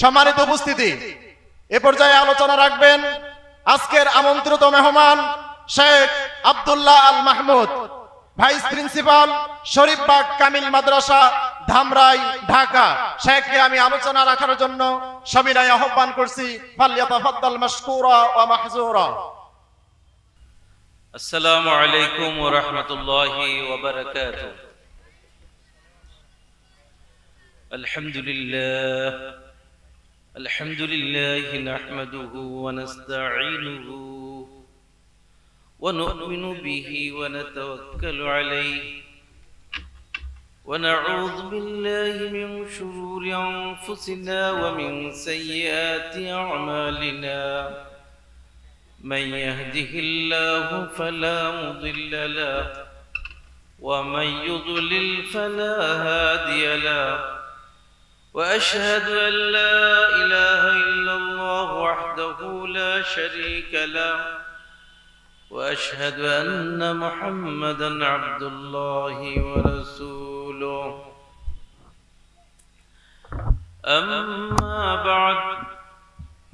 সম্মানিত উপস্থিতি, এ পর্যায়ে আলোচনা রাখবেন আজকের আমন্ত্রিত মেহমান শেখ আব্দুল্লাহ আল মাহমুদ, ভাইস প্রিন্সিপাল শরীফবাগ কামিল মাদ্রাসা, ধামরাই, ঢাকা। শেখকে আমি আলোচনা রাখার জন্য সবিনয় আহ্বান করছি। ফালইয়াতাফাদ্দাল মাশকুরা ওয়া মাহজুরা। আসসালামু আলাইকুম ওয়া রাহমাতুল্লাহি ওয়া বারাকাতুহু। আলহামদুলিল্লাহ নাহমাদুহু ওয়া নাস্তাঈনুহু ওয়া নু'মিনু বিহি ওয়া নাতাওয়াক্কালু আলাইহি ওয়া নাউযু বিল্লাহি মিন শুরুরি আনফুসিনা ওয়া মিন সাইয়্যাতি আ'মালিনা। من يهده الله فلا مضل له ومن يضلل فلا هادي له وأشهد أن لا إله إلا الله وحده لا شريك له وأشهد أن محمدا عبد الله ورسوله. أما بعد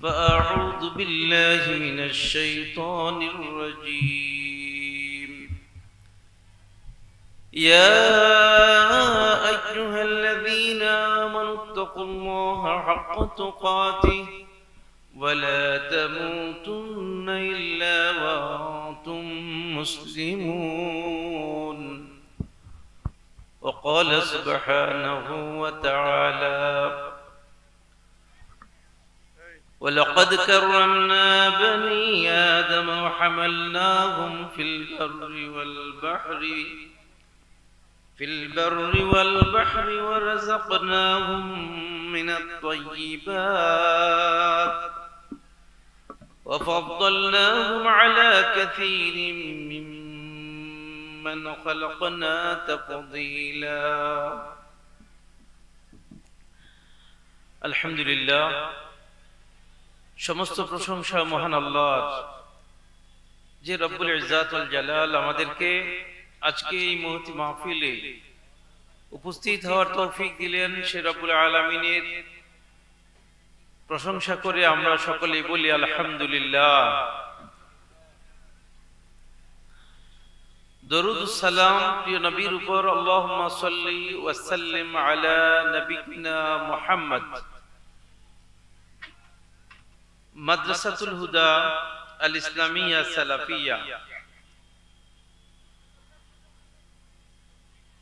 فأعوذ بالله من الشيطان الرجيم. يا أيها الذين آمنوا اتقوا الله حق تقاته ولا تموتن إلا وأنتم مسلمون. وقال سبحانه وتعالى: ولقد كرمنا بني آدم وحملناهم في البر والبحر ورزقناهم من الطيبات وفضلناهم على كثير ممن خلقنا تفضيلا. الحمد لله। সমস্ত প্রশংসা মহান আল্লাহর, যে রব্বুল ইজ্জাত ওয়াল জালাল আমাদেরকে আজকে এই মহতি মাহফিলে উপস্থিত হওয়ার তৌফিক দিলেন। সে রব্বুল আলামিনের প্রশংসা করে আমরা সকলেই বলি আলহামদুলিল্লাহ। দরুদ সালাম প্রিয় নবীর উপর, আল্লাহুম্মা সাল্লি ওয়া সাল্লিম আলা নবিয়িনা মুহাম্মদ। মাদ্রাসাতুল হুদা আল ইসলামিয়া সালাফিয়া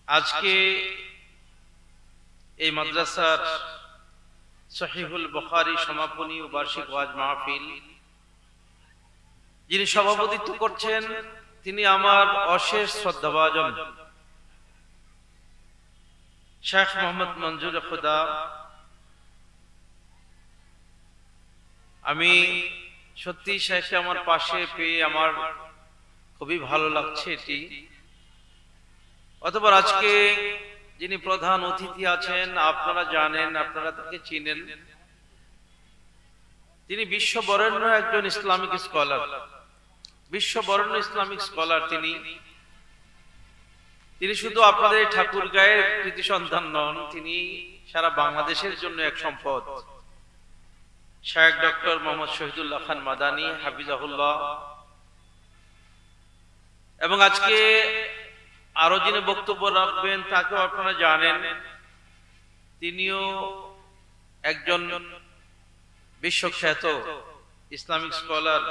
আজকে এই মাদ্রাসার সহিহুল বুখারী সমাপনী ও বার্ষিক ওয়াজ মাহফিল যিনি সভাপতিত্ব করছেন, তিনি আমার অশেষ শ্রদ্ধাভাজন শেখ মোহাম্মদ মঞ্জুর খুদা। আমি সত্যি শেখকে আমার পাশে পেয়ে আমার খুবই ভালো লাগছে এটি। অতঃপর আজকে যিনি প্রধান অতিথি আছেন, আপনারা জানেন, আপনারা তাকে চিনেন, তিনি বিশ্ববরেণ্য একজন ইসলামিক স্কলার, বিশ্ববরেণ্য ইসলামিক স্কলার। তিনি শুধু আপনাদের ঠাকুরগাঁয়ের কৃতি সন্তান নন, তিনি সারা বাংলাদেশের জন্য এক সম্পদ। Sheikh doctor Mohammad Shahidullah Khan Madani হাফিজাহুল্লাহ। এবং আজকে আরো যিনি বক্তব্য রাখবেন তাকেও আপনারা জানেন, তিনিও একজন বিশ্বখ্যাত Islamic scholar,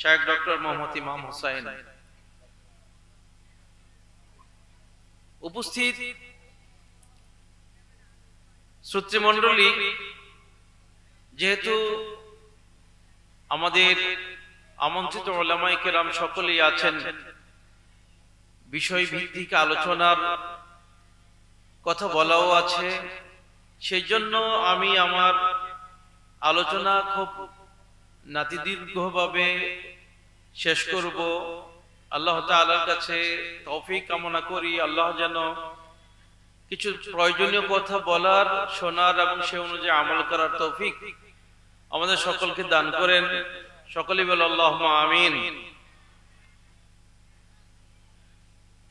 Sheikh doctor Mohammad ইমাম হোসাইন। উপস্থিত শ্রোতৃমণ্ডলী, যেহেতু আমাদের আমন্ত্রিত উলামায়ে কেরাম সকলেই আছেন, বিষয় ভিত্তিক আলোচনার কথা বলাও আছে, সেই জন্য আমি আমার আলোচনা খুব নাতিদীর্ঘভাবে শেষ করব। আল্লাহ তাআলার কাছে তৌফিক কামনা করি, আল্লাহ যেন কিছু প্রয়োজনীয় কথা বলার, শোনার এবং সে অনুযায়ী আমল করার তৌফিক আমাদের সকলকে দান করেন। সকলেই বলে আল্লাহুম্মা আমিন।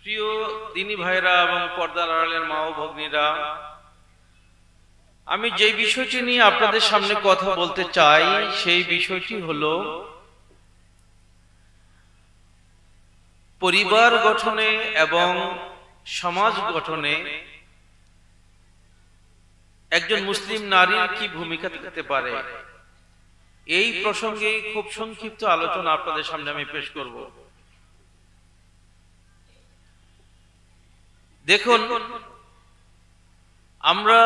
প্রিয় দিনী ভাইরা এবং পর্দার আড়ালের মা ও ভগ্নীরা, আমি যে বিষয়টি নিয়ে আপনাদের সামনে কথা বলতে চাই সেই বিষয়টি হলো পরিবার গঠনে এবং সমাজ গঠনে একজন মুসলিম নারীর কি ভূমিকা থাকতে পারে। এই প্রসঙ্গে খুব সংক্ষিপ্ত আলোচনা আপনাদের সামনে আমি পেশ করব। দেখুন, আমরা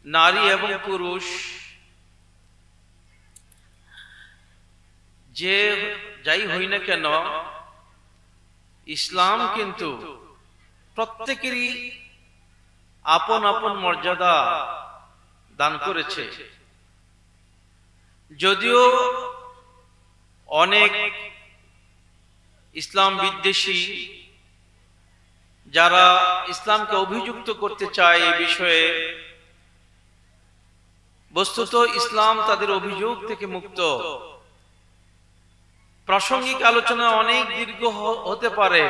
নারী এবং পুরুষ যে যাই হই না কেন, ইসলাম কিন্তু প্রত্যেকেরই আপন আপন মর্যাদা দান করেছে। যদিও অনেক ইসলাম বিদ্বেষী যারা ইসলামকে অভিযুক্ত করতে চায় এই বিষয়ে, বস্তুত ইসলাম তাদের অভিযোগ থেকে মুক্ত। প্রাসঙ্গিক আলোচনা অনেক দীর্ঘ হতে পারে।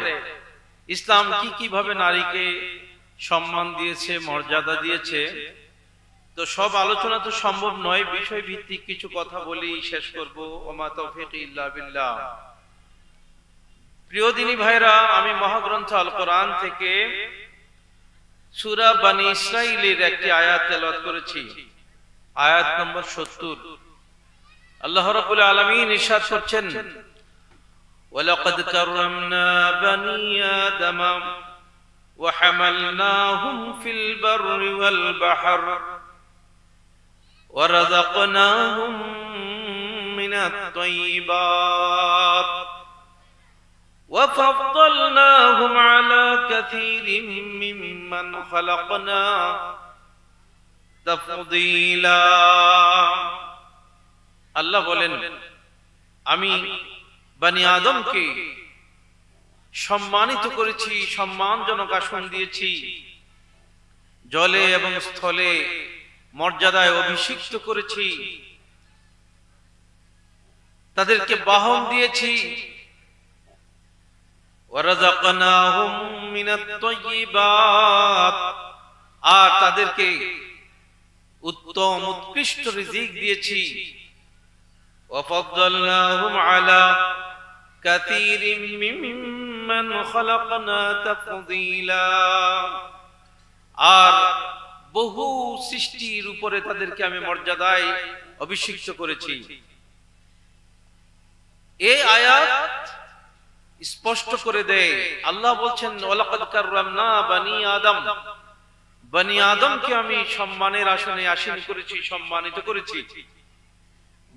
ইসলাম কিভাবে নারীকে সম্মান দিয়েছে, মর্যাদা দিয়েছে, তো সব আলোচনা তো সম্ভব নয়। বিষয় ভিত্তিক কিছু কথা বলি শেষ করব। ওমা তৌফিক ইল্লা বিল্লাহ। প্রিয় দিনী ভাইরা, আমি মহাগ্রন্থ আল কোরআন থেকে সূরা বনী ইসরাঈলের একটি আয়াত তেলাওয়াত করেছি, আয়াত নম্বর 70। আল্লাহ রাব্বুল আলামিন ইরশাদ করছেন, ওয়ালাকাদ কাররামনা বনী আদম ওয়া হামালনাহুম ফিল বাররি ওয়াল বাহর ওয়া রাযাকনাহুম মিনাত তাইয়্যিবাত ওয়া ফাদ্দালনাহুম আলা কাসীরিম মিম্মান খালাকনা তাফদীলা। আল্লাহ বলেন, আমি বনি আদমকে সম্মানিত করেছি, সম্মানজনক আসন দিয়েছি, জলে এবং স্থলে মর্যাদায় অভিষিক্ত করেছি, তাদেরকে বাহন দিয়েছি। ওয়ারাযাকনাহুম মিনাত তাইয়্যিবাত, আর তাদেরকে উত্তম উৎকৃষ্ট রিজিক দিয়েছি। وفضلناهم على كثير ممن خلقنا تفضيلا, আর বহু সৃষ্টির উপরে তাদেরকে আমি মর্যাদায় অভিষিক্ত করেছি। এই আয়াত স্পষ্ট করে দেয়, আল্লাহ বলছেন ওয়ালাকাদ কাররামনা বনী আদম, বনী আদমকে আমি সম্মানের আসনে আসীন করেছি, সম্মানিত করেছি।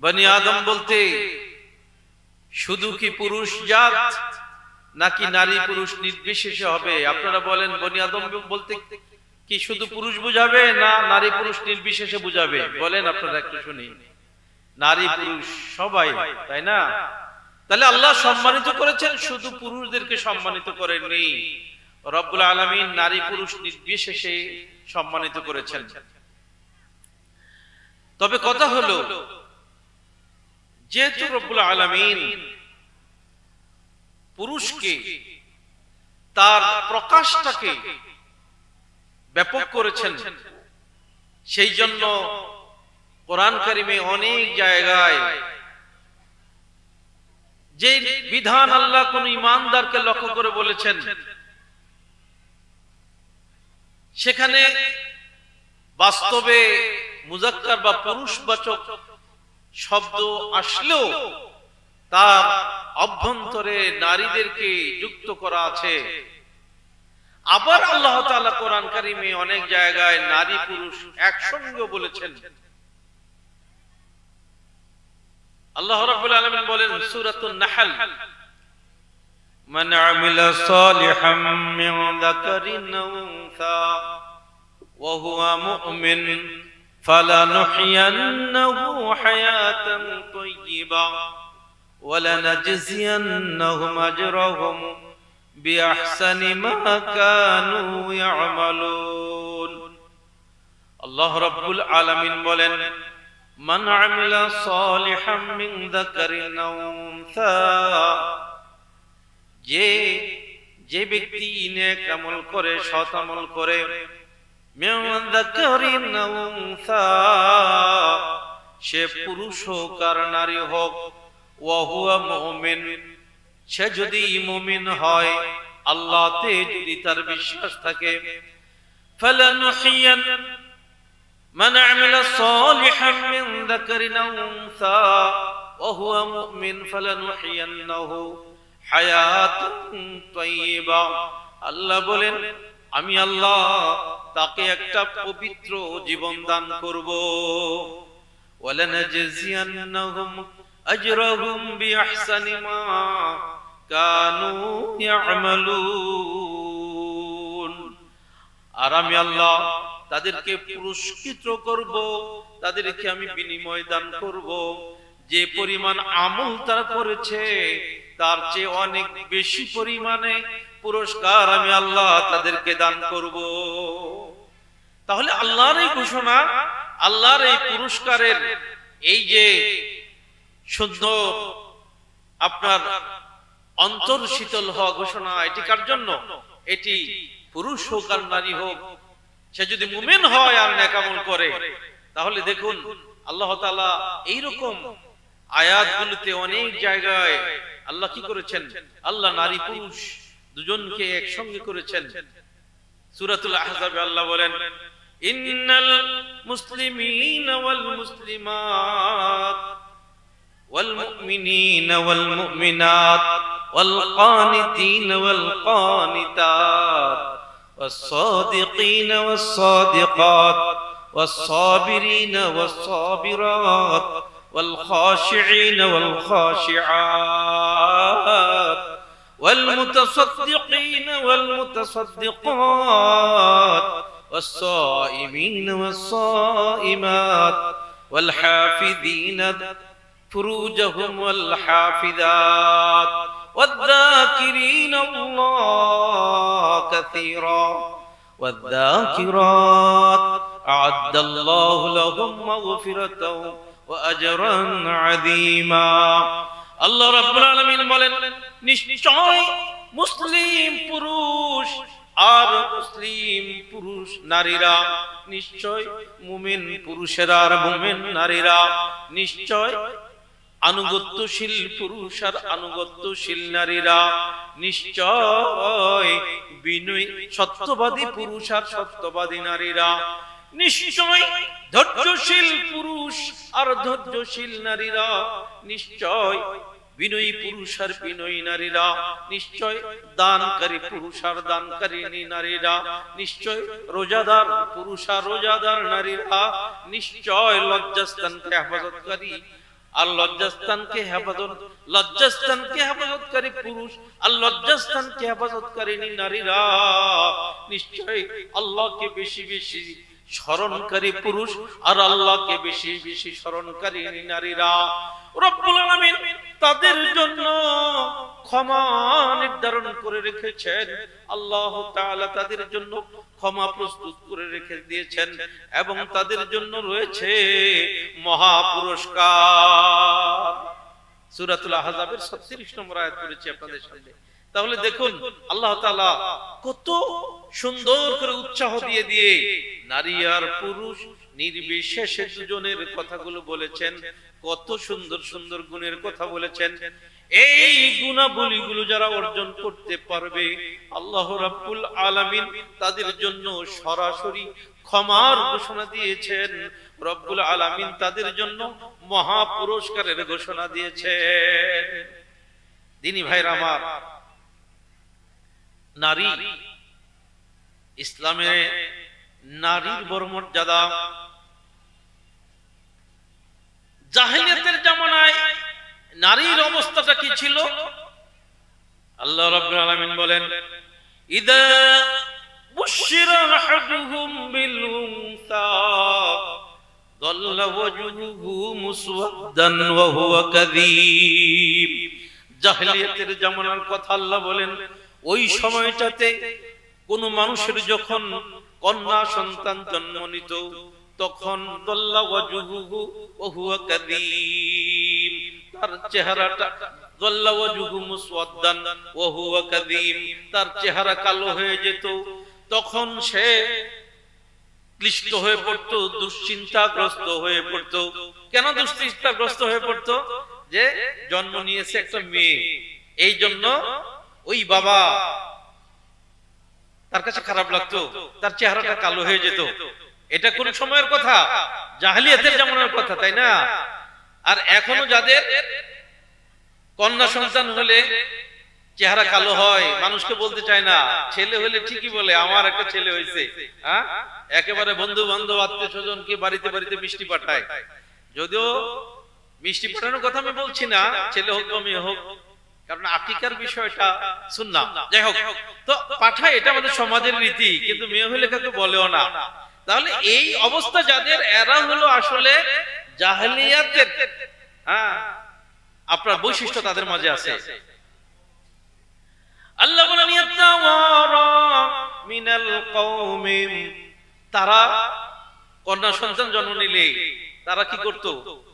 বনী আদম বলতে শুধু কি পুরুষ জাত নাকি নারী পুরুষ নির্বিশেষে হবে? আপনারা বলেন, বনী আদম বলতে কি শুধু পুরুষ বুঝাবে না নারী পুরুষ নির্বিশেষে বুঝাবে? বলেন আপনারা একটু শুনি। নারী পুরুষ সবাই, তাই না? তাহলে আল্লাহ সম্মানিত করেছেন, শুধু পুরুষদেরকে সম্মানিত করেননি। রব্বুল আলামিন নারী পুরুষ নির্বিশেষে সম্মানিত করেছেন। তবে কথা হলো, যেহেতু রব্বুল আলামিন পুরুষকে তার প্রকাশটাকে ব্যাপক করেছেন, সেই জন্য কোরআন কারিমে অনেক জায়গায় যে বিধান আল্লাহ কোন ঈমানদারকে লক্ষ্য করে বলেছেন, সেখানে বাস্তবে মুযাক্কার বা পুরুষবাচক শব্দ আসলেও তার অভ্যন্তরে নারীদেরকে যুক্ত করা আছে। আবার আল্লাহ তাআলা কোরআন কারিমে অনেক জায়গায় নারী পুরুষ একসঙ্গে বলেছেন। আল্লাহ রাব্বুল আলামিন বলেন সূরাতুন নাহল, মান আমিলা সালিহাম মিন যাকারিন আও উনসা ওয়া হুয়া মুমিন ফালানুহইয়ান্নাহু হায়াতান তাইয়্যিবা ওয়া লানাজজিয়ান্নাহুম আজরাহুম বিআহসানি মা কানু ইয়ামালুন। আল্লাহ রাব্বুল আলামিন বলেন, মান আমিলা সালিহাম মিন যাকারিন আও উনসা, যে ব্যক্তি নেক আমল করে, সৎ আমল করে, মিন যাকারিন আও উনসা, সে পুরুষ হোক আর নারী হোক, ওয়া হুয়া মুমিন, সে যদি মুমিন হয়, আল্লাহতে যদি তার বিশ্বাস থাকে, ফালানুহিয়ান মান আমিলা সালিহান মিন যাকারিন আও উনসা ওয়া হুয়া মুমিন ফালানুহিয়ান্নাহু হায়াতান তাইয়্যিবা। আল্লাহ বলেন, আমি আল্লাহ তাকে একটা পবিত্র জীবন দান করব। ওয়ালানাজজিয়ান্নাহুম আজরাহুম বিআহসানি মা কানু ইয়ামালুন, আর আমি আল্লাহ তাদেরকে পুরস্কৃত করব, তাদেরকে আমি বিনিময় দান করব যে পরিমাণ আমল তারা করেছে তার চেয়ে অনেক বেশি পরিমাণে পুরস্কার আমি আল্লাহ তাদেরকে দান করব। তাহলে আল্লাহর এই ঘোষণা, আল্লাহর এই পুরস্কারের এই যে সুন্দর আপনার অন্তর শীতল হওয়া ঘোষণা, এটি কার জন্য? এটি পুরুষ হোক আর নারী হোক, সে যদি মুমিন হয় আর নেক আমল করে, তাহলে দেখুন আল্লাহ তাআলা এইরকম আয়াতগুলোতে অনেক জায়গায় আল্লাহ কি করেছেন, আল্লাহ নারী পুরুষ দুজনকে একসঙ্গে করেছেন। সূরাতুল আহজাবে আল্লাহ বলেন, ইন্নাল মুসলিমিনা ওয়াল মুসলিমাত ওয়াল মুমিনিনা ওয়াল মুমিনাত ওয়াল কানিতিনা ওয়াল কানিতাত ওয়াস সাদিকিনা ওয়াস সাদিকাত ওয়াস সাবিরিনা ওয়াস সাবিরাত ওয়াল খাশিঈনা ওয়াল খাশিআত والمتصدقين والمتصدقات والصائمين والصائمات والحافظين فروجهم والحافظات والذاكرين الله كثيرا والذاكرات أعد الله لهم مغفرة وأجرا عظيما। আল্লাহ রাব্বুল আলামিন বলেন, নিশ্চয় মুসলিম পুরুষ আর মুসলিম পুরুষ নারীরা, নিশ্চয় মুমিন পুরুষেরা আর মুমিন নারীরা, নিশ্চয় আনুগত্যশীল পুরুষ আর আনুগত্যশীল নারীরা, নিশ্চয় বিনয়ী সত্যবাদী পুরুষ আর সত্যবাদী নারীরা, নিশ্চয় ধৈর্যশীল পুরুষ আর ধৈর্যশীল নারীরা, নিশ্চয় বিনয়ী পুরুষ আর বিনয়ী নারীরা, নিশ্চয় দানকারী পুরুষ আর দানকারিণী নারীরা, নিশ্চয় রোজাদার পুরুষ আর রোজাদার নারীরা, নিশ্চয় লজ্জাস্থানকে হেফাজতকারী আর লজ্জাস্থানকে হেফাজতকারী পুরুষ আর লজ্জাস্থানকে হেফাজতকারিণী নারীরা, নিশ্চয় আল্লাহকে বেশি বেশি স্মরণকারী পুরুষ আর আল্লাহকে বেশি বেশি স্মরণকারী নারীরা। রব্বুল আলামিন তাদের জন্য ক্ষমা নির্ধারণ করে রেখেছেন, আল্লাহ তাআলা তাদের জন্য ক্ষমা প্রস্তুত করে রেখে দিয়েছেন এবং তাদের জন্য রয়েছে মহা পুরস্কার। সূরাতুল আহজাবের 36 নম্বর আয়াত পড়েছি আপনাদের সামনে। তাহলে দেখুন আল্লাহ তাআলা কত সুন্দর করে উৎসাহ দিয়ে দিয়ে নারী আর পুরুষ নির্বিশেষে দুজনের কথাগুলো বলেছেন, কত সুন্দর সুন্দর গুণের কথা বলেছেন। এই গুণাবলীগুলো যারা অর্জন করতে পারবে, আল্লাহ রাব্বুল আলামিন তাদের জন্য সরাসরি ক্ষমার ঘোষণা দিয়েছেন। রব্বুল আলামিন তাদের জন্য মহা পুরস্কারের ঘোষণা দিয়েছেন। দিনী ভাইরা আমার, নারী ইসলামে নারীর বড় মর্যাদা। জাহেলিয়াতের জামানায় নারীর অবস্থাটা কি ছিল? আল্লাহ রাব্বুল আলামিন বলেন, ইদা বুশিরা আহাদুহুম বিল উনসা যাল্লা ওয়াজহুহু মুসওয়াদান ওয়া হুয়া কাযীব। জাহেলিয়াতের জামানার কথা আল্লাহ বলেন, ওই সময়টাতে কোন মানুষের যখন কন্যা সন্তান জন্ম নিত, তখন যাল্লা ওয়াজহুহু ওয়া হুয়া কাযীব, তার চেহারাটা যাল্লা ওয়াজহুহু মুসওয়াদান ওয়া হুয়া কাযীব, তার চেহারা কালো হয়ে যেত। তখন সে ক্লিষ্ট হয়ে পড়তো, দুশ্চিন্তাগ্রস্ত হয়ে পড়তো। কেন দুশ্চিন্তাগ্রস্ত হয়ে পড়তো? যে জন্ম নিয়েছে একটা মেয়ে, এই জন্য ওই বাবা তার কাছে খারাপ লাগতো, তার চেহারাটা কালো হয়ে যেত। এটা কোন সময়ের কথা? জাহেলিয়াতের জামানার কথা, তাই না? আর এখনো যাদের কন্যা সন্তান হলে চেহারা কালো হয়, মানুষকে বলতে চায় না। ছেলে হলে ঠিকই বলে আমার একটা ছেলে হয়েছে, হ্যাঁ, একেবারে বন্ধু বান্ধব আত্মীয় স্বজনকে বাড়িতে বাড়িতে মিষ্টি পাঠায়। যদিও মিষ্টি পাঠানোর কথা আমি বলছি না, ছেলে হোক বা মেয়ে হোক, কারণ আকিকার বিষয়টা সুন্নাহ। যাই হোক, তো পাঠায়, এটা আমাদের সমাজের রীতি, কিন্তু মেয়ে হলে কাউকে বলেও না। তাহলে এই অবস্থা যাদের, এরা হলো আসলে জাহেলিয়াতের আপনার বৈশিষ্ট্য তাদের মাঝে আছে। আল্লাহ বলেন ইয়াতাওয়ারা মিনাল কওমি, তারা কন্যা সন্তান জন্ম নিলে তারা কি করত?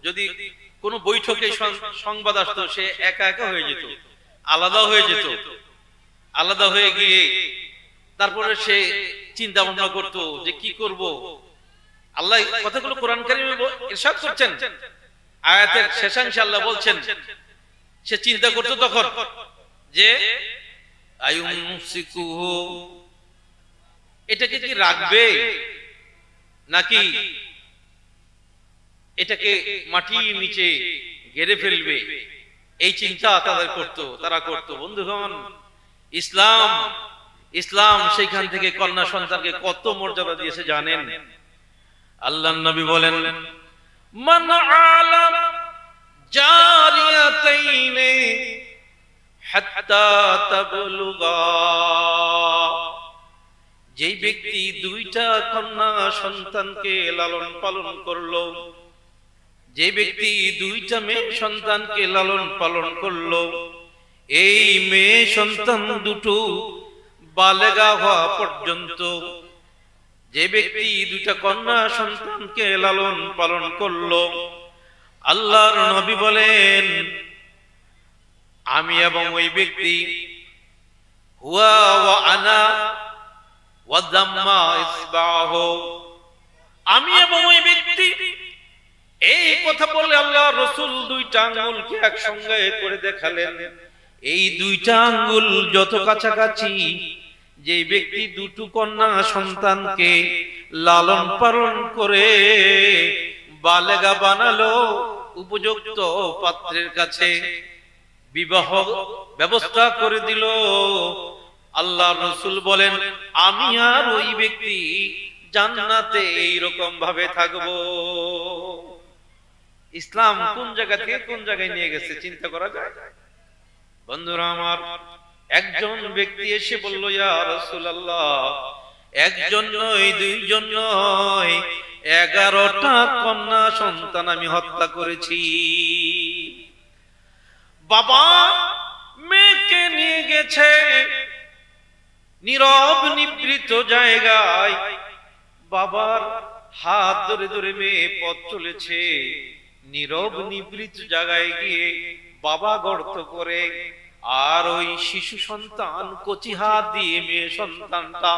যদি কোন বৈঠকে সংবাদ আসতো, সে একা একা হয়ে যেত, আলাদা হয়ে যেত। আলাদা হয়ে গিয়ে তারপরে সে চিন্তা ভাবনা করত যে কি করব। আল্লাহ কথাগুলো কোরআন কারিমে ইরশাদ করছেন, আয়াতের শেষাংশে আল্লাহ বলছেন সে চিন্তা করত তখন যে আয়ুমসিকুহু, এটাকে কি রাখবে নাকি এটাকে মাটির নিচে গেড়ে ফেলবে, এই চিন্তা তারা করত। বন্ধুগণ, ইসলাম সেইখান থেকে কন্যা সন্তানকে কত মর্যাদা দিয়েছে জানেন? আল্লাহর নবী বলেন, মান আলাম জারিয়াতাইনি হাত্তা তাবলুগা, যেই ব্যক্তি দুইটা কন্যা সন্তানকে লালন পালন করলো, যে ব্যক্তি দুইটা মেয়ে সন্তানকে লালন পালন করলো, এই মেয়ে সন্তান দুটো বালেগা হওয়া পর্যন্ত, যে ব্যক্তি দুইটা কন্যা সন্তানকে লালন পালন করলো, আল্লাহর নবী বলেন আমি এবং ওই ব্যক্তি হুয়া ওয়া আনা ওয়া দাম্মা ইসবাহু, আমি এবং ওই ব্যক্তি, এই কথা বলে আল্লাহ রাসূল দুইটা আঙ্গুলকে একসঙ্গে করে দেখালেন। এই দুইটা আঙ্গুল যত কাছাকাছি, যে ব্যক্তি দুটো কন্যা সন্তানকে লালন পালন করে বালেগা বানালো, উপযুক্ত পাত্রের কাছে বিবাহ ব্যবস্থা করে দিল, আল্লাহ রাসূল বলেন আমি আর ওই ব্যক্তি জান্নাতে এইরকম ভাবে থাকবো। ইসলাম কোন জায়গা থেকে কোন জায়গায় নিয়ে গেছে চিন্তা করা যায়? বন্ধুরা আমার, একজন ব্যক্তি এসে বলল, ইয়া রাসূলুল্লাহ, একজন নয়, দুইজন নয়, 11টা কন্যা সন্তান আমি হত্যা করেছি। বাবা মেয়েকে নিয়ে গেছে নীরব নিভৃত জায়গায়, বাবার হাত ধরে ধরে মেয়ে পথ চলেছে, নীরব নিভৃত জায়গায় গিয়ে বাবা গর্ত করে, আর ওই শিশু সন্তান কচি হাত দিয়ে মেয়ে সন্তানটা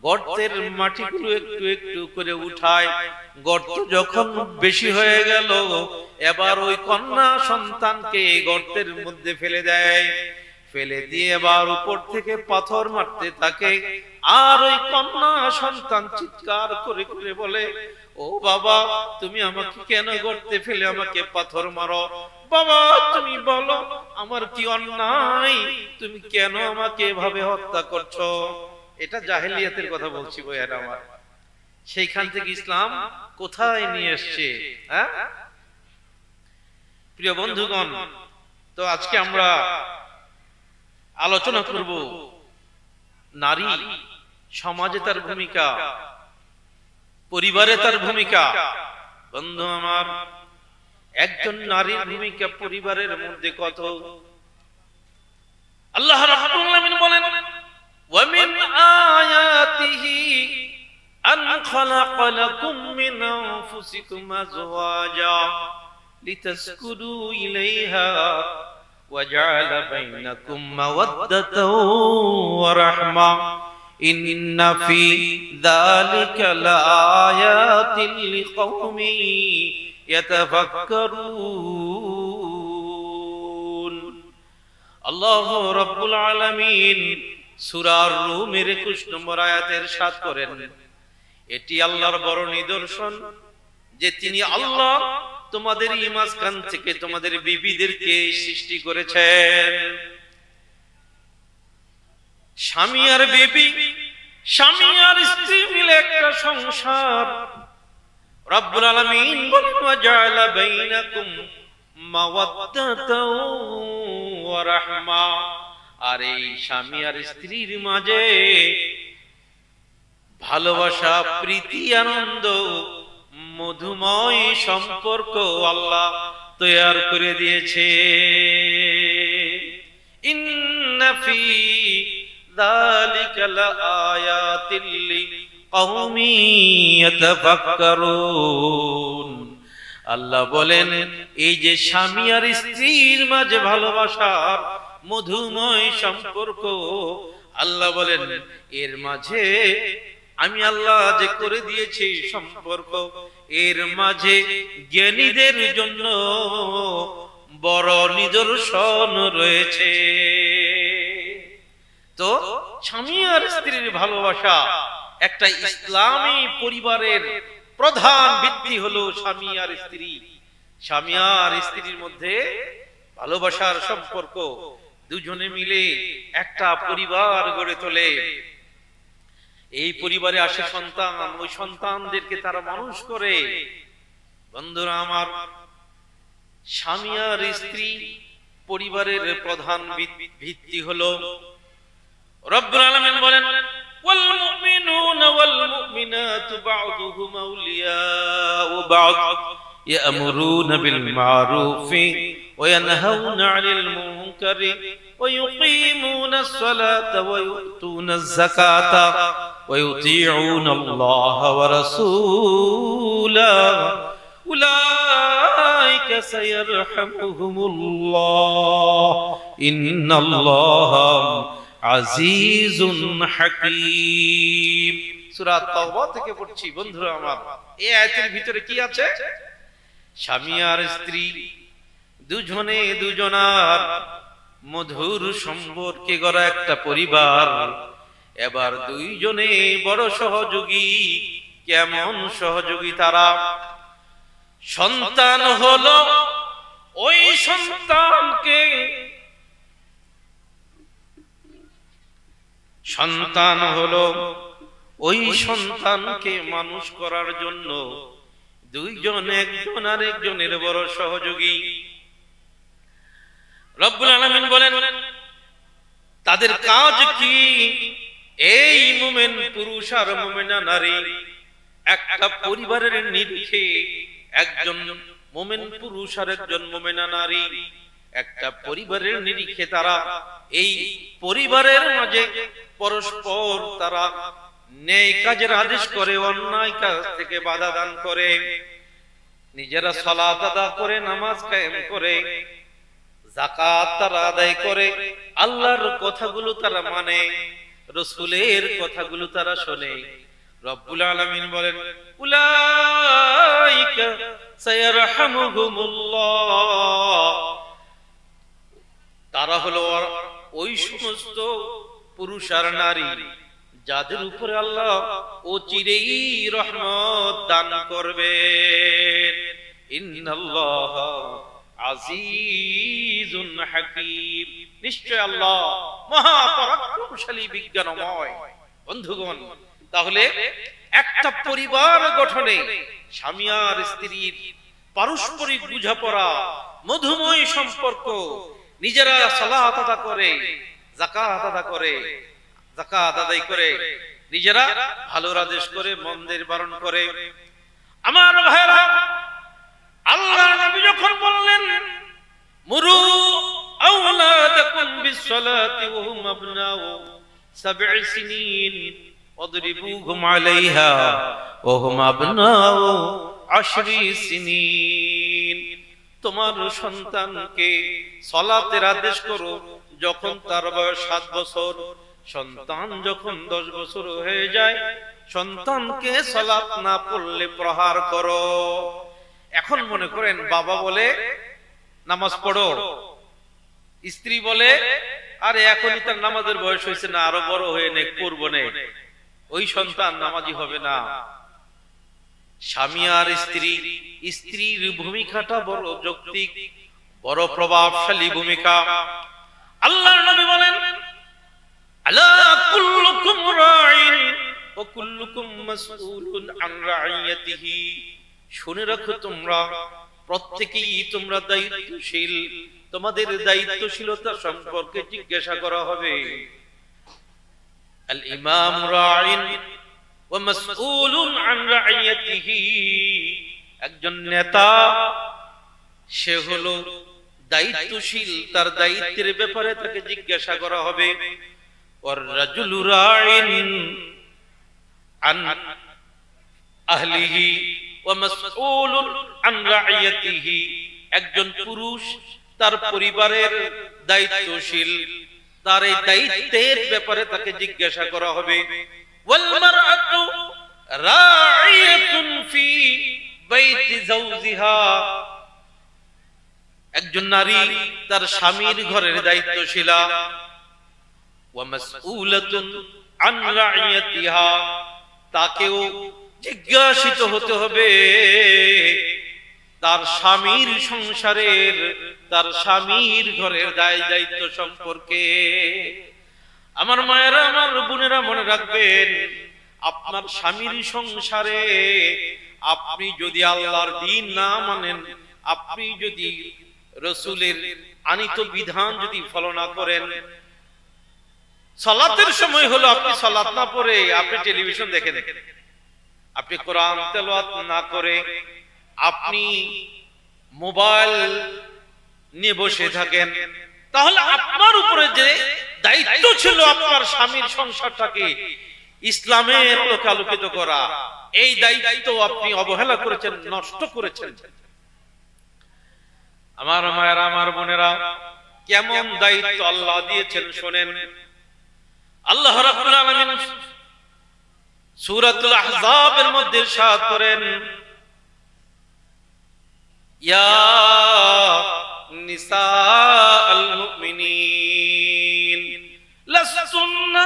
গর্তের মাটিগুলো একটু একটু করে উঠায়। গর্ত যখন বেশি হয়ে গেল, এবার ওই কন্যা সন্তানকে গর্তের মধ্যে ফেলে দেয়। ফেলে দিয়ে এবার উপর থেকে পাথর মারতে থাকে, আর ওই কন্যা সন্তান চিৎকার করে করে বলে, ও বাবা, তুমি আমাকে কেন গর্তে ফেলে আমাকে পাথর মারো? বাবা তুমি বলো আমার কি অন্যায়, তুমি কেন আমাকে এভাবে হত্যা করছো? এটা জাহেলিয়াতের কথা বলছি ভাইয়ারা আমার। সেইখান থেকে ইসলাম কোথায় নিয়ে এসছে? হ্যাঁ প্রিয় বন্ধুগণ, তো আজকে আমরা আলোচনা করব নারী সমাজে তার ভূমিকা, পরিবারে তার ভূমিকা। বন্ধু আমার, একজন নারীর ভূমিকা পরিবারের মধ্যে কত। আল্লাহ রাব্বুল আলামিন বলেন, ওয়া মিন আয়াতিহি আন খালাকা লাকুম মিন আনফুসিকুম আজওয়াজা লিতাসকুনু ইলাইহা ওয়া জাআলা বাইনাকুম মাওয়াদ্দাতাও ওয়া রাহমা ইন্না ফি যালিকা লাআয়াতিন লিকাওমি ইয়াতাফাক্কারুন। আল্লাহ রাব্বুল আলামিন সূরা রুমের 21 নম্বর আয়াতের ইরশাদ করেন, এটি আল্লাহর বড় নিদর্শন যে তিনি আল্লাহ তোমাদের মাঝখান থেকে তোমাদের বিবিদেরকে সৃষ্টি করেছেন। স্বামী আর বিবি, স্বামী আর স্ত্রী মিলে একটা সংসার। রব্বুল আলামিন বলেন ওয়া জাআলা বাইনাকুম মাওয়াদ্দাতাও ওয়া রাহমা, আর এই স্বামী আর স্ত্রীর মাঝে ভালোবাসা, প্রীতি, আনন্দ, মধুময় সম্পর্ক আল্লাহ তৈরি করে দিয়েছে। ইন্না ফি যালিকা লাআয়াতিন লিকাওমি ইয়াতাফাক্কারুন। আল্লাহ বলেন এই যে স্বামী আর স্ত্রীর মাঝে ভালোবাসার মধুময় সম্পর্ক, আল্লাহ বলেন এর মাঝে আমি আল্লাহ যে করে দিয়েছি সম্পর্ক, এর মাঝে জ্ঞানীদের জন্য বড় নিদর্শন রয়েছে। তো স্বামী আর স্ত্রীর ভালোবাসা, একটা ইসলামী পরিবারের প্রধান ভিত্তি হলো স্বামী আর স্ত্রী। স্বামী আর স্ত্রীর মধ্যে ভালোবাসার সম্পর্ক, দুজনে মিলে একটা পরিবার গড়ে তোলে। এই পরিবারে আসে সন্তান, ওই সন্তানদেরকে তারা মানুষ করে। বন্ধুরা আমার, স্বামী আর স্ত্রী পরিবারের প্রধান ভিত্তি হলো, রব্বুল আলামিন বলেন ওয়াল মুমিনুনা ওয়াল মুমিনাতু বা'দুহুম আউলিয়াউ বা'দ ইয়া'মুরুনা বিল মা'রুফি ওয়া ইয়ানহাউনা 'আনিল মুনকারি ওয়া ইউকিমুনাস সালাতা ওয়া ইউতুনাজ যাকাতা ওয়া ইউতিউনা আল্লাহা ওয়া রাসূলাহু উলাইকা সায়ারহামুহুমুল্লাহ ইন্নাল্লাহা আজিজুন হাকীম। সূরা তাওবা থেকে পড়ছি। বন্ধুরা আমার, এই আয়াতের ভিতরে কি আছে? স্বামী আর স্ত্রী দুজনে দুজনার মধুর সম্পর্কে গড়া একটা পরিবার। এবার দুইজনে বড় সহযোগী। কেমন সহযোগী তারা? সন্তান হলো ওই সন্তানকে মানুষ করার জন্য দুইজন একজন আরেকজনের বড় সহযোগী। রব্বুল আলামিন বলেন তাদের কাজ কি? এই মুমিন পুরুষ আর মুমিনা নারী একটা পরিবারের নিরিখে, একজন মুমিন পুরুষ আর একজন মুমিনা নারী একটা পরিবারের নিরিখে তারা এই পরিবারের মাঝে পরস্পর তারা নেক কাজের আদেশ করে, অন্যায় কাজ থেকে বাধা দান করে, নিজেরা সালাত আদায় করে, নামাজ কায়েম করে, যাকাত তারা আদায় করে, আল্লাহর কথাগুলো তারা মানে, রাসূলের কথাগুলো তারা শোনে। রব্বুল আলামিন বলেন উলাইকা সায়ারহামুহুমুল্লাহ, তারা হলো ওই সমস্ত পুরুষ আর নারী যাদের উপরে আল্লাহ অচিরেই রহমত দান করবেন। ইন্নাল্লাহা আজিজুন হাকীম, নিশ্চয় আল্লাহ মহা পরাক্রমশালী, বিজ্ঞানময়। বন্ধুগণ, তাহলে একটা পরিবার গঠনে স্বামী আর স্ত্রীর পারস্পরিক বোঝাপড়া, মধুময় সম্পর্ক, নিজেরা সালাত আদায় করে, যাকাত আদায় করে, যাকাত আদায় করে, নিজেরা ভালোর আদেশ করে, মন্দের বারণ করে। আমার ভাইরা, আল্লাহর নবী যখন বললেন মুরু আওলাদাকুম বিসসালাতি ওয়া হুম আবনাউ 7 সিনিন ওয়াদরিবুহুম আলাইহা ওয়া হুম আবনাউ 10 সিনিন, তোমার সন্তানকে সালাতের আদেশ করো যখন তার বয়স 7 বছর, সন্তান যখন 10 বছর হয়ে যায় সন্তানকে সালাত না পড়লে প্রহার করো। এখন মনে করেন বাবা বলে নামাজ পড়ো, স্ত্রী বলে আরে এখনই তার নামাজের বয়স হয়েছে না, আরো বড় হয়ে নে, পড়বো না, ওই সন্তান নামাজি হবে না। স্বামী আর স্ত্রীর ভূমিকাটা বড় যৌক্তিক, বড় প্রভাবশালী ভূমিকা। আল্লাহর নবী বলেন আলা কুল্লুকুম রাঈন ওয়া কুল্লুকুম মাসউলুন আন রাইয়াতিহি, শুনে রাখো তোমরা প্রত্যেকেই তোমরা দায়িত্বশীল, তোমাদের দায়িত্বশীলতা সম্পর্কে জিজ্ঞাসা করা হবে। আল ইমাম রাঈন ওয়া মাসউলুন আন রাইয়াতিহি, একজন নেতা সে হলো দায়িত্বশীল, তার দায়িত্বের ব্যাপারে তাকে জিজ্ঞাসা করা হবে। ওয়ার রাজুলু রাঈন আন আহলিহি ওয়া মাসউলুন আন রাইয়াতিহি, একজন পুরুষ তার পরিবারের দায়িত্বশীল, তার এই দায়িত্বের ব্যাপারে তাকে জিজ্ঞাসা করা হবে। ওয়াল মারআতু রাঈয়াতুন ফি বাইতি যাওজিহা, একজন নারী তার স্বামীর ঘরের দায়িত্বশীলা। ওয়া মাসউলাতুন আন রাইয়াতিহা, তাকেও জিজ্ঞাসিত হতে হবে তার স্বামীর সংসারের, তার স্বামীর ঘরের দায়িত্ব সম্পর্কে। আমার মায়েরা, আমার বোনেরা, মনে রাখবেন আপনার স্বামীর সংসারে আপনি যদি আল্লাহর দ্বীন না মানেন, আপনি যদি রাসূলের আনিত বিধান যদি ফলো না করেন, সালাতের সময় হলো আপনি সালাত না পড়ে আপনি টেলিভিশন দেখেন, আপনি কোরআন তেলাওয়াত না করে আপনি মোবাইল নিয়ে বসে থাকেন, তাহলে আপনার উপরে যে দায়িত্ব ছিল আপনার স্বামীর সংসারটাকে ইসলামের আলোকে আলোকিত করা, এই দায়িত্ব আপনি অবহেলা করেছেন, নষ্ট করেছেন। আমার মায়েরা, আমার বোনেরা, কেমন দায়িত্ব আল্লাহ দিয়েছেন শোনেন। আল্লাহ রাব্বুল আলামিন সূরাতুল আহজাবের মধ্যে ইরশাদ করেন, ইয়া নিসাআল মুমিনিন লাসতুন্না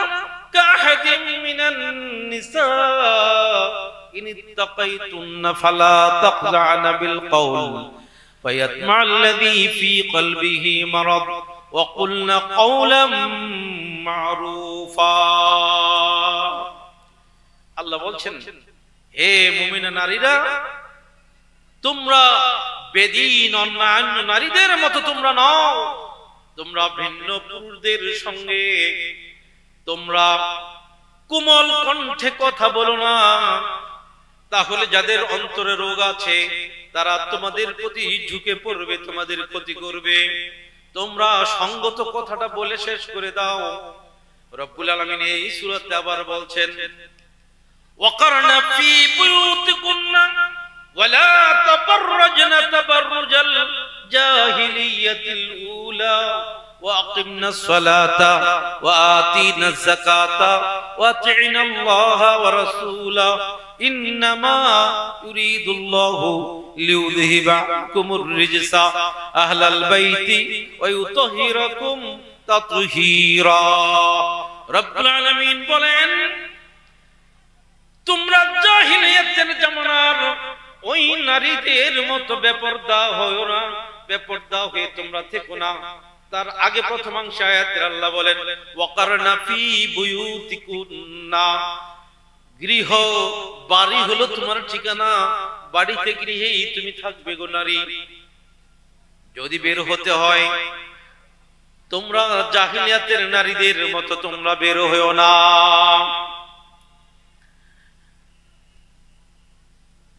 কাহাদিম মিনান নিসা ইন ইত্তাকাইতুন্না ফালা তাখযা'না বিল কওল ফায়াতমা'আল্লাযী ফী কলবিহি মারাদ ওয়া কুলনা কওলাম মা'রুফা। আল্লাহ বলছেন, হে মুমিনা নারীরা, তোমরা বেদিন অন্যান্য নারীদের মতো তোমরা নও, তোমরা ভিন্ন পুরুষদের সঙ্গে তোমরা কোমল কণ্ঠে কথা বলো না, তাহলে যাদের অন্তরে রোগ আছে তারা তোমাদের প্রতি ঝুঁকে পড়বে, তোমাদের ক্ষতি করবে। তোমরা সঙ্গত কথাটা বলে শেষ করে দাও। রব্বুল আলামিন এই সূরাতে আবার বলছেন, ওয়াকারনা ফি বুয়ুতিকুন্না ওয়ালা তাবাররাজনা তাবাররুজাল জাহিলিয়াতিল উলা ওয়াকিমনাস সালাতা ওয়া আতিনাজ যাকাতা ওয়াতি'নাল্লাহা ওয়া রাসূলা ইন্নামা ইউরিদুল্লাহু লিইউযহিবা আনকুমুর রিজসা আহলাল বাইতি ওয়া ইউতাহহিরাকুম তাতহীরা। রব্বুল আলামিন বলেন, তোমরা জাহিলিয়াতের জামানার ওই নারীদের মতো বেপরদা হয়ো না, বেপরদা হয়ে তোমরা থেকো না। তার আগে প্রথমাংশ আয়াতের আল্লাহ বলেন, ওয়াকারনা ফি বুয়ুতিকুন্না, গৃহ বাড়ি হলো তোমার ঠিকানা, বাড়িতে গৃহেই তুমি থাকবে গো নারী। যদি বের হতে হয় তোমরা জাহিলিয়াতের নারীদের মতো তোমরা বের হয়ো না।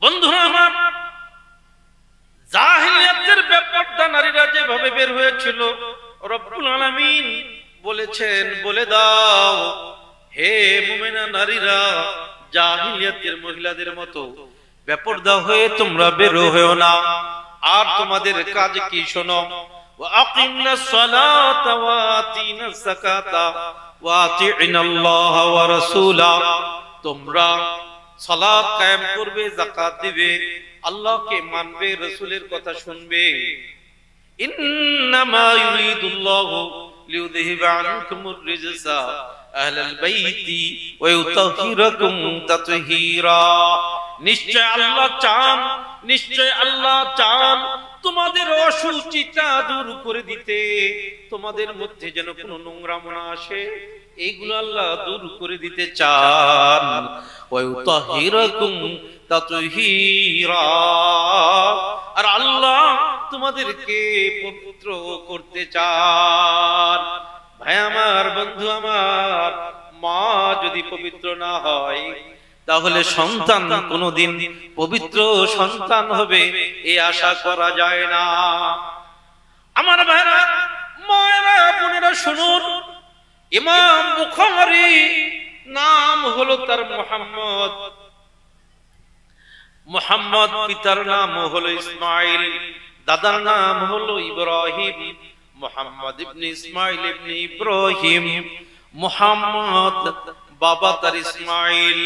বন্ধুরা আমার, জাহিলিয়াতের বেপরদা নারীরা যেভাবে বের হয়েছিল, রব্বুল আলামিন বলেছেন, বলে দাও হে মুমিনা নারীরা, জাহিলিয়াতের মহিলাদের মতো বেপরদা হয়ে তোমরা বের হয়ো না। আর তোমাদের কাজ কি শোনো, ওয়া আকিমনাস সালাতা ওয়া আতিনাজ যাকাতা ওয়া আতি'নাল্লাহ ওয়া রাসূলা, তোমরা সালাত কায়েম করবে, যাকাত দিবে, আল্লাহকে মানবে, রাসূলের কথা শুনবে। ইন্নামা ইউরিদুল্লাহু লিইউযহিবা আনকুমুর রিজসা আহলাল বাইতি ওয়া ইউতাহহিরাকুম তাতহীরা। নিশ্চয় আল্লাহ চান তোমাদের অশুচিতা দূর করে দিতে, তোমাদের মধ্যে যেন কোনো নোংরামো না আসে, এইগুলো আল্লাহ দূর করে দিতে চান। ওয়া ইউতাহহিরাকুম তাতহীরা, আর আল্লাহ তোমাদেরকে পবিত্র করতে চান। ভাই আমার, বন্ধু আমার, মা যদি পবিত্র না হয় তাহলে সন্তান কোনোদিন পবিত্র সন্তান হবে এই আশা করা যায় না। আমার ভাইরা, মায়েরা, বোনেরা, শুনুন, ইমাম বুখারী নাম হলো তার মুহাম্মদ, পিতার নাম হলো ইসমাইল, দাদার নাম হলো ইব্রাহিম। মুহাম্মদ ইবনে ইসমাইল ইবনে ইব্রাহিম, মুহাম্মদ বাবা তার ইসমাইল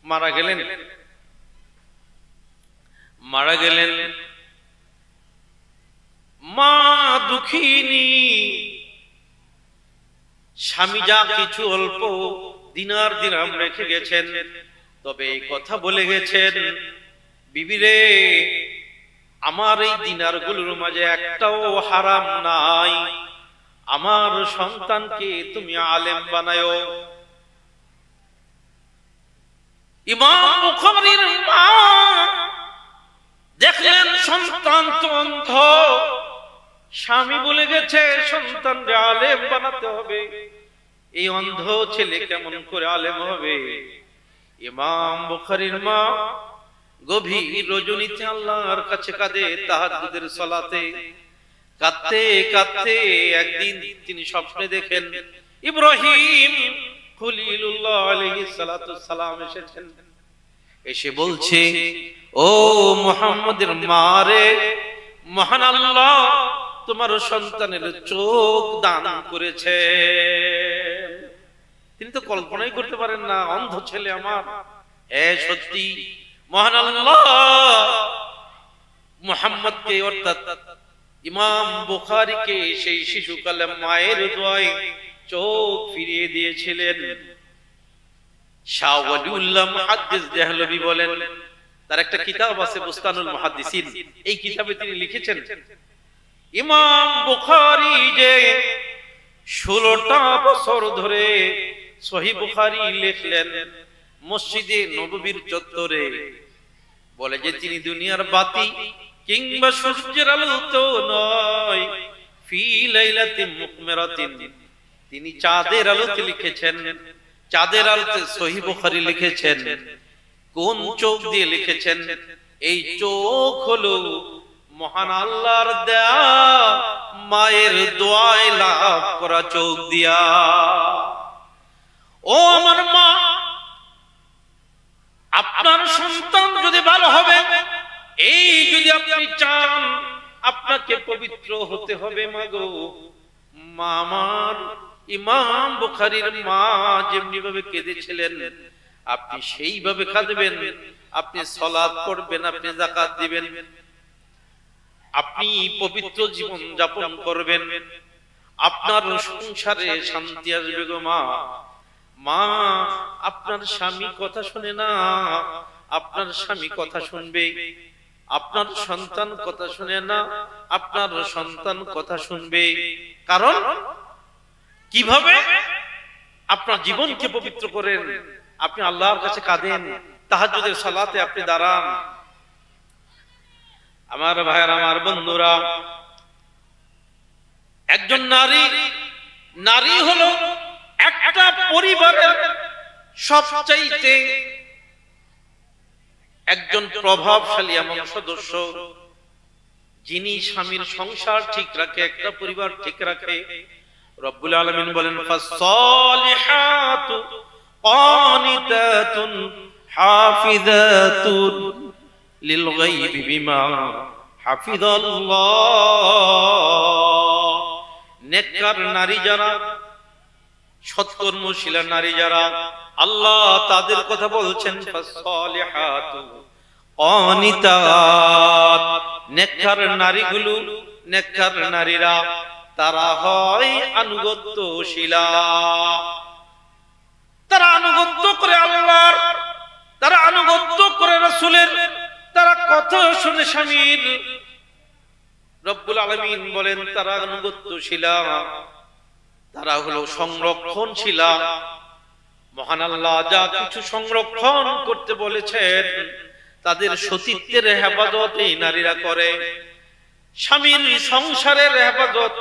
মারা গেলেন। মা দুঃখিনী, স্বামী যা কিছু অল্প দিনার দিরহাম রেখে গেছেন, তবে এই কথা বলে গেছেন, বিবি রে, আমার এই দিনারগুলোর মাঝে একটাও হারাম নাই, আমার সন্তানকে তুমি আলেম বানায়ো। ইমাম বুখারীর মা দেখলেন সন্তান তো অন্ধ, স্বামী বলে গেছে সন্তানকে আলেম বানাতে হবে, এই অন্ধ ছেলে কেমন করে আলেম হবে? ইমাম বুখারীর মা গভীর রজনীতে আল্লাহর কাছে কাঁদে, তাহাজ্জুদের সালাতে কাঁদতে কাঁদতে একদিন তিনি স্বপ্নে দেখেন ইব্রাহিম খলিলুল্লাহ আলাইহিস সালাতু সালাম এসেছেন। এসে বলছে, ও মুহাম্মদের মা রে, মহান আল্লাহ তোমার সন্তানের চোখ দান করেছে। তিনি তো কল্পনাই করতে পারেন না, অন্ধ ছেলে আমার। সত্যি মহান আল্লাহ মুহাম্মদকে, অর্থাৎ ইমাম বুখারীকে সেই শিশুকালে মায়ের দোয়ায় চোখ ফিরিয়ে দিয়েছিলেন। শাহ ওয়ালিউল্লাহ মুহাদ্দিস দেহলভী বলেন, তার একটা কিতাব আছে বুস্তানুল মুহাদ্দিসিন, এই কিতাবে তিনি লিখেছেন, ইমাম বুখারী যে 16টা বছর ধরে সহিহ বুখারী লিখলেন মসজিদে নববীর চত্বরে, বলে যে তিনি দুনিয়ার বাতি কিংবা সূর্যের আলো তো নয়, ফি লাইলাতিন মুকমিরাতিন, তিনি চাঁদের আলোতে লিখেছেন, চাঁদের আলোতে সহিহ বুখারী লিখেছেন। কোন চোখ দিয়ে লিখেছেন? এই চোখ হলো মহান আল্লাহর দেয়া মায়ের দোয়ায় লাভ করা চোখ দিয়া। ও আমার মা, আপনার সন্তান যদি ভালো হবে, এই যদি আপনি চান, আপনাকে পবিত্র হতে হবে মাগো। মা আমার, ইমাম বুখারীর মা যেমনি ভাবে কেঁদেছিলেন, আপনি সেইভাবে কাঁদবেন, আপনি সালাত পড়বেন, আপনি যাকাত দিবেন, আপনি পবিত্র জীবন যাপন করবেন, আপনার সংসারে শান্তি আসবে গো মা। মা, আপনার স্বামী কথা শুনে না, আপনার স্বামী কথা শুনবে। আপনার সন্তান কথা শুনে না, আপনার সন্তান কথা শুনবে। কারণ কিভাবে আপনার জীবনকে পবিত্র করেন? আপনি আল্লাহর কাছে কাঁদেন, তাহাজ্জুদের সালাতে আপনি দাঁড়ান। আমার ভাইয়েরা, আমার বন্ধুরা, একজন নারী হলো একটা পরিবারের সবচাইতে একজন প্রভাবশালী এমন সদস্য, যিনি স্বামীর সংসার ঠিক রাখে, একটা পরিবার ঠিক রাখে। রব্বুল আলামিন বলেন, ফাসসালিহাতু কানিতাতুন হাফিযাতুন লিল গায়বি বিমা হাফিযাল্লাহ। নেককার নারী যারা, সৎকর্মশীলা নারী যারা, আল্লাহ তাদের কথা বলছেন, ফাসসালিহাতু কানিতাত, নেককার নারীগুলো, নেককার নারীরা তারা হয় আনুগত্যশীলা, তারা আনুগত্য করে আল্লাহর, তারা আনুগত্য করে রাসূলের, তারা কথা শুনে স্বামীর। রব্বুল আলামিন বলেন তারা আনুগত্যশীলা, তারা হলো সংরক্ষণশীলা। মহান আল্লাহ যা কিছু সংরক্ষণ করতে বলেছেন তাদের সতীত্বের হেফাজত এই নারীরা করে, স্বামীর সংসারের হেফাজত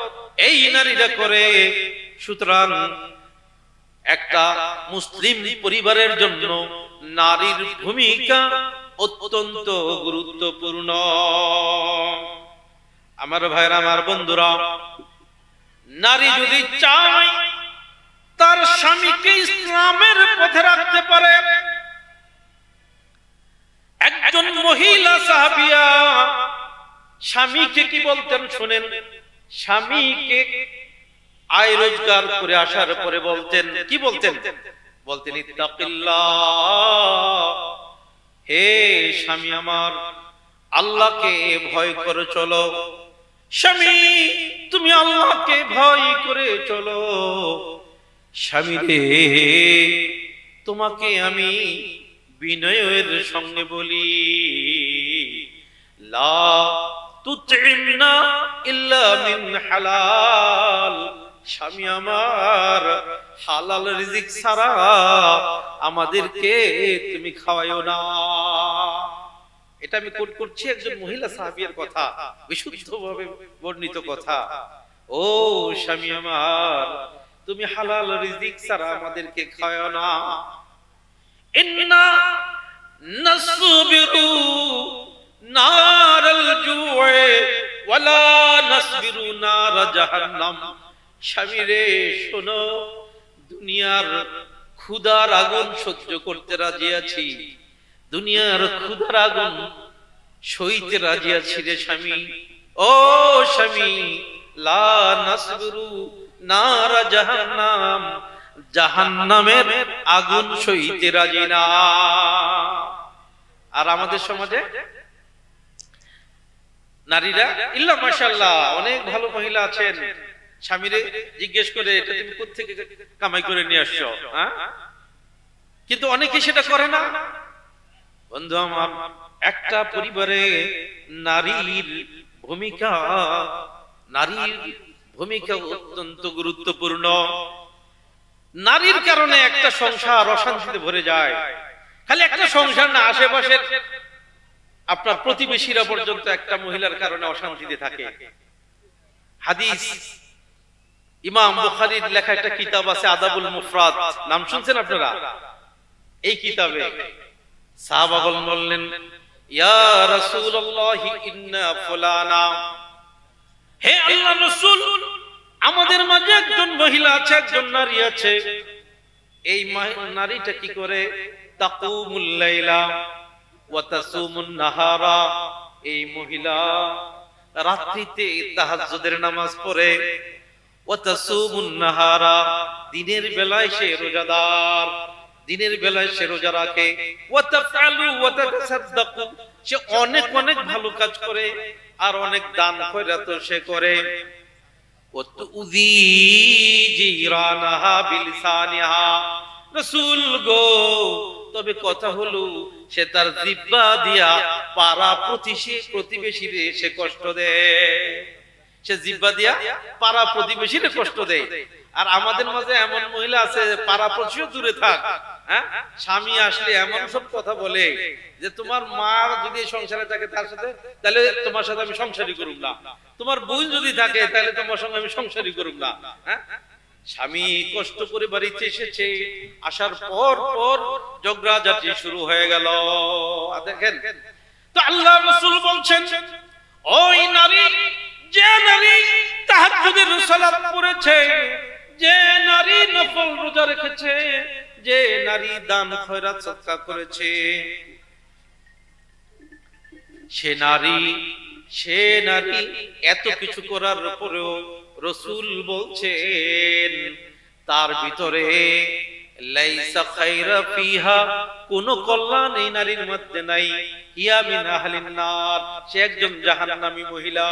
এই নারীরা করে। সুতরাং একটা মুসলিম পরিবারের জন্য নারীর ভূমিকা অত্যন্ত গুরুত্বপূর্ণ। আমার ভাইরা, আমার বন্ধুরা, নারী যদি চায় তার স্বামীকে ইসলামের পথে রাখতে পারে। একজন মহিলা সাহাবিয়া স্বামীকে কি বলতেন শুনেন, স্বামীকে আয় রোজগার করে আসার পরে বলতেন, কি বলতেন? বলতেন ইত্তাকিল্লাহ, হে স্বামী আমার, আল্লাহকে ভয় করে চলো। স্বামী তুমি আল্লাহকে ভয় করে চলো। স্বামী রে, তোমাকে আমি বিনয়ের সঙ্গে বলি, লা তুতইমনা ইল্লা মিন হালাল। স্বামী আমার, হালাল রিজিক ছাড়া আমাদেরকে তুমি খাওয়াইও না। এটা আমি কোট করছি একজন মহিলা সাহাবিয়ার কথা, বিশুদ্ধভাবে বর্ণিত কথা। ও স্বামী আমার, তুমি হালাল রিজিক ছাড়া আমাদেরকে খাওয়াও না। ইন্না নাসবিরু নারাল জুয়ে ওয়ালা নাসবিরু নার জাহান্নাম। স্বামী রে শোনো, দুনিয়ার ক্ষুধার আগুন সহ্য করতে রাজি আছি, দুনিয়ার ক্ষুধার আগুন সইতে রাজি আছি রে স্বামী। ও স্বামী, লা নাসবিরু নার জাহান্নাম, জাহান্নামের আগুন সইতে রাজি না। আর আমাদের সমাজে নারীরা ইল্লা মাশাআল্লাহ অনেক ভালো মহিলা আছেন, স্বামীরে জিজ্ঞেস করে এটা তুমি কোত্থেকে কামাই করে নিয়ে আসছো, হ্যাঁ? কিন্তু অনেকে সেটা করে না। বন্ধু আমার, একটা পরিবারে নারীর ভূমিকা অত্যন্ত গুরুত্বপূর্ণ। নারীর কারণে একটা সংসার অশান্তিতে ভরে যায়। খালি একটা সংসার না, আশেপাশের আপনার প্রতিবেশীরা পর্যন্ত একটা মহিলার কারণে অশান্তিতে থাকে। হাদিস, ইমাম বুখারীর লেখা একটা কিতাব আছে আদাবুল মুফরাদ, নাম শুনছেন আপনারা? এই কিতাবে সাহাবাগণ বললেন, ইয়া রাসূলুল্লাহ ইন্না ফুলানা, হে আল্লাহর রাসূল, আমাদের মাঝে একজন মহিলা আছে, একজন নারী আছে। এই নারীটা কি করে? তাকুমুল লাইলা ওয়া তাসুমুন নাহারা। এই মহিলা রাত্রিতে তাহাজ্জুদের নামাজ পড়ে, ওয়া তাসুমুন নাহারা, দিনের বেলায় সে রোজাদার, দিনের বেলায় সে রোজা রাখে। ওয়া তাফআলু ওয়া তাতাসাদ্দাকু, সে অনেক অনেক ভালো কাজ করে আর অনেক দান খয়রাত সে করে। ওয়া তুযি জিরানাহা বিলিসানিহা, রাসূল গো, তবে কথা হলো সে তার জিহ্বা দিয়া পাড়া প্রতিবেশীরে সে কষ্ট দেয়, সে জিহ্বা দিয়া পাড়া প্রতিবেশীরে কষ্ট দেয়। আর আমাদের মাঝে এমন মহিলা আছে, পাড়া প্রতিবেশী দূরে থাক, হ্যাঁ, স্বামী আসলে এমন সব কথা বলে যে তোমার মা যদি সংসারে থাকে তার সাথে, তাহলে তোমার সাথে আমি সংসারই করুম না, তোমার বোন যদি থাকে তাহলে তোমার সঙ্গে আমি সংসারই করুম না। হ্যাঁ, স্বামী কষ্ট করে বাড়িতে এসেছে, আসার পর পর ঝগড়াঝাটি শুরু হয়ে গেল। দেখেন তো আল্লাহ রাসূল বলছেন, ওই নারী, যে নারী তাহাজ্জুদের সালাত পড়েছে, যে নারী নফল রোজা রেখেছে, যে নারী দান খয়রাত সদকা করেছে, সে নারী এত কিছু করার পরেও রাসূল বলছেন তার ভিতরে লাইসা খায়রা ফিহা, কোন কল্যাণ এই নারীর মধ্যে নাই। হিয়া মিন আহলিন নার, সে একজন জাহান্নামী মহিলা।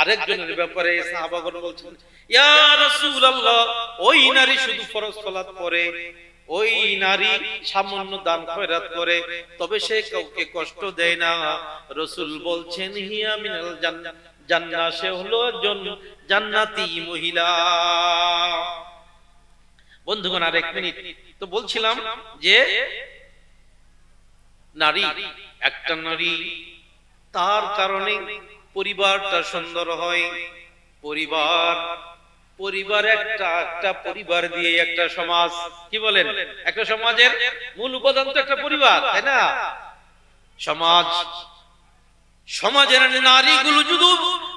আরেকজনের ব্যাপারে সাহাবাগণ বলছেন, ইয়া রাসূলুল্লাহ, ওই নারী শুধু ফরজ সালাত পড়ে, ওই নারী সামান্য দান খয়রাত করে, তবে সে কাউকে কষ্ট দেয় না। রাসূল বলছেন, হিয়া মিনাল জান্নাহ, সে হলো একজন জান্নাতি মহিলা। বন্ধুগণ, আর এক মিনিট তো বলছিলাম যে নারী, একটা নারী, তার কারণে পরিবারটা সুন্দর হয়। পরিবার একটা পরিবার দিয়ে একটা সমাজ, কি বলেন, একটা সমাজের মূল উপাদান তো একটা পরিবার, তাই না? সমাজের নারীগুলো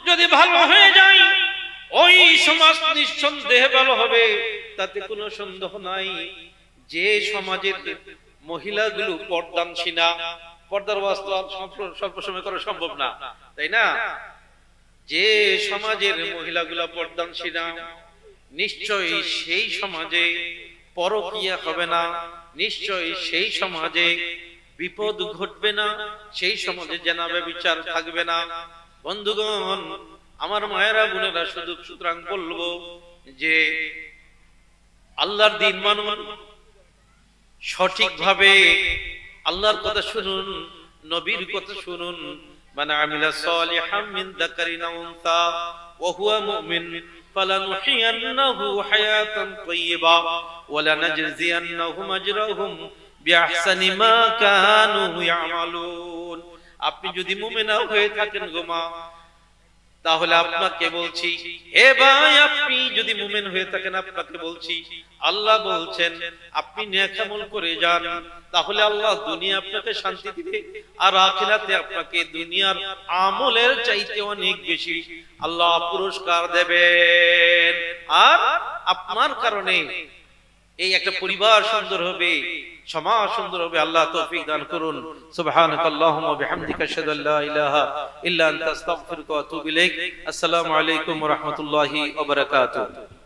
যদি ভালো হয়ে যায়, ওই সমাজ নিঃসন্দেহে ভালো হবে, তাতে কোনো সন্দেহ নাই। যে সমাজের মহিলাগুলো পর্দানশীনা, পর্দার বাস্তব সবসময় করা সম্ভব না, তাই না? যে সমাজের মহিলাগুলো পর্দানশীনা, নিশ্চয়ই সেই সমাজে পরকীয়া হবে না, নিশ্চয়ই সেই সমাজে বিপদ ঘটবে না, সেই সমাজে জেনাবে বিচার থাকবে না। বন্ধুগণ, আমার মায়েরা বোনেরা, সুতরাং বলবো যে আল্লাহর দিন মানুন, সঠিকভাবে আল্লাহর কথা শুনুন, নবীর কথা শুনুন। মান আমিলা সালিহাম মিন যাকারিন আও উনসা ওয়া হুয়া মুমিন ফালানুহিয়ান্নাহু হায়াতান তাইয়্যিবা ওয়া লানাজজিয়ান্নাহুম আজরাহুম বিআহসানি মা কানু ইয়ামালুন। আপনি যদি মুমিন হয়ে থাকেন গো মা, তাহলে আপনাকে বলছি, হে ভাই, আপনি যদি মুমিন হয়ে থাকেন, আপনাকে বলছি, আল্লাহ বলছেন আপনি নেক আমল করে যান, তাহলে আল্লাহ দুনিয়া আপনাকে শান্তি দিবে, আর আখিরাতে আপনাকে দুনিয়ার আমলের চাইতে অনেক বেশি আল্লাহ পুরস্কার দেবেন। আর আপনার কারণে এই একটা পরিবার সুন্দর হবে, সমাজ সুন্দর হবে। আল্লাহ তৌফিক দান করুন। সুবহানাকাল্লাহুম্মা ওয়া বিহামদিকা আশহাদু আল্লা ইলাহা ইল্লা আনতা আস্তাগফিরুকা ওয়া আতুবু ইলাইক। আসসালামু আলাইকুম ওয়া রাহমাতুল্লাহি ওয়া বারাকাতুহু।